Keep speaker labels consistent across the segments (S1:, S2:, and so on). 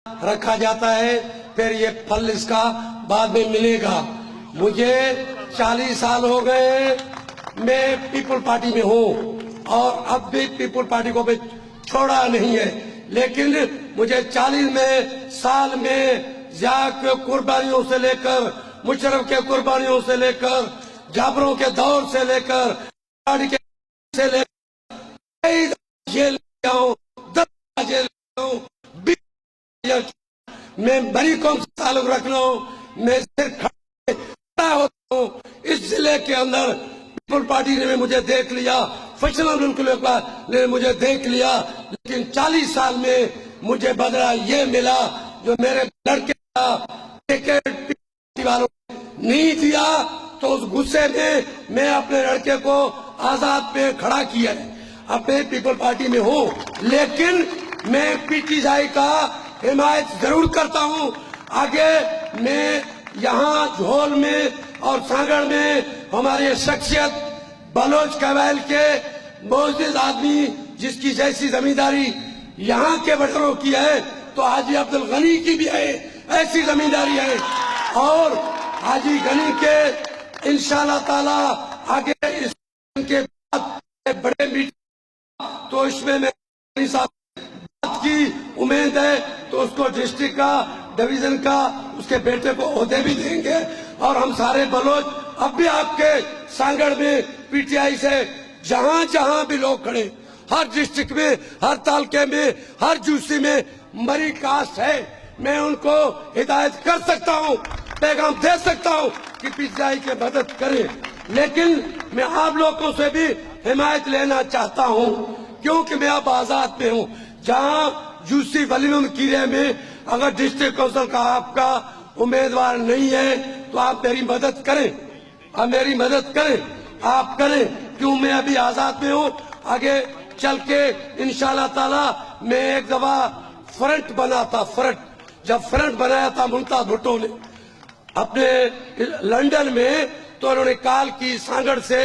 S1: रखा जाता है, फिर ये फल इसका बाद में मिलेगा। मुझे 40 साल हो गए, मैं पीपल पार्टी में हूँ और अब भी पीपल पार्टी को भी छोड़ा नहीं है, लेकिन मुझे 40 साल में जिया के कुर्बानियों से लेकर, मुशर्रफ के कुर्बानियों से लेकर, जाबरों के दौर से लेकर, के से लेकर जेल हूँ, 10 जेल हूँ, मैं बड़ी कौम से ताल्लुक रख रहा हूँ। मैं सिर्फ खड़ा होता हूँ। इस जिले के अंदर पीपल पार्टी ने मुझे देख लिया, फैसला ने मुझे देख लिया, लेकिन 40 साल में मुझे बदला ये मिला जो मेरे लड़के का टिकट वालों ने नहीं दिया। तो उस गुस्से में मैं अपने लड़के को आजाद पे खड़ा किया है। अब मैं पीपल पार्टी में हूँ, लेकिन मैं पीटीआई का हिमायत जरूर करता हूँ। आगे मैं यहाँ झोल में और सांगड़ में हमारे शख्सियत बलोच कबाइल के मोअज़्ज़िज़ आदमी जिसकी जैसी जमींदारी यहाँ के बटरों की है, तो हाजी अब्दुल गनी की भी है, ऐसी जमींदारी है। और हाजी गनी के इंशाअल्लाह ताला आगे इस के बाद बड़े मीटिंग, तो इसमें मैं की उम्मीद है, तो उसको डिस्ट्रिक्ट का, डिवीजन का, उसके बेटे को ओहदे भी देंगे। और हम सारे बलोच अब भी आपके सांगड़ में पीटीआई से जहां जहां भी लोग खड़े, हर डिस्ट्रिक्ट में, हर तालके में, हर जूसी में मरी कास्ट है, मैं उनको हिदायत कर सकता हूं, पैगाम दे सकता हूं कि पीटीआई की मदद करें। लेकिन मैं आप लोगों से भी हिमायत लेना चाहता हूं, क्योंकि मैं अब आजाद में हूं। जहां जूसी वलीम कीरे में अगर डिस्ट्रिक्ट काउंसिल का आपका उम्मीदवार नहीं है, तो आप मेरी मदद करें, आप मेरी मदद करें, आप करें, क्यों मैं अभी आजाद में हूं। आगे चल के इंशाअल्लाह ताला मैं एक दफा फ्रंट बना था, फ्रंट जब फ्रंट बनाया था मुमताज भुट्टो ने अपने लंदन में, तो उन्होंने कॉल की सांगड़ से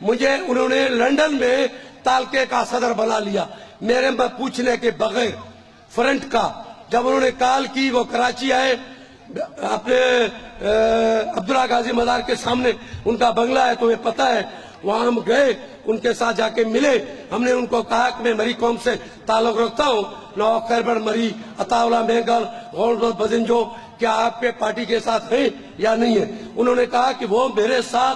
S1: मुझे, उन्होंने लंदन में तालके का सदर बना लिया मेरे पूछने के बगैर फ्रंट का। जब उन्होंने कॉल की, वो कराची आए, अपने अब्दुल्ला गाजी मजार के सामने उनका बंगला है, तुम्हें पता है, वहां हम गए, उनके साथ जाके मिले। हमने उनको कहा कि मैं मरी कौम से ताल्लुक रखता हूँ, नौ खैबर मरी, अताउल्ला मेंगल, गौरदौल बजिंजो, क्या आपके पार्टी के साथ हैं या नहीं है। उन्होंने कहा कि वो मेरे साथ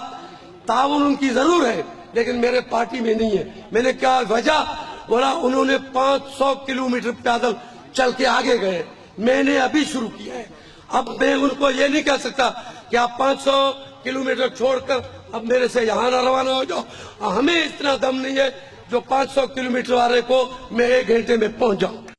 S1: ताउन उनकी जरूर है, लेकिन मेरे पार्टी में नहीं है। मैंने क्या वजह बोला, उन्होंने 500 किलोमीटर पैदल चल के आगे गए, मैंने अभी शुरू किया है। अब मैं उनको ये नहीं कह सकता कि आप 500 किलोमीटर छोड़कर अब मेरे से यहाँ ना रवाना हो जाओ। हमें इतना दम नहीं है जो 500 किलोमीटर वाले को मैं 1 घंटे में पहुंच जाऊं।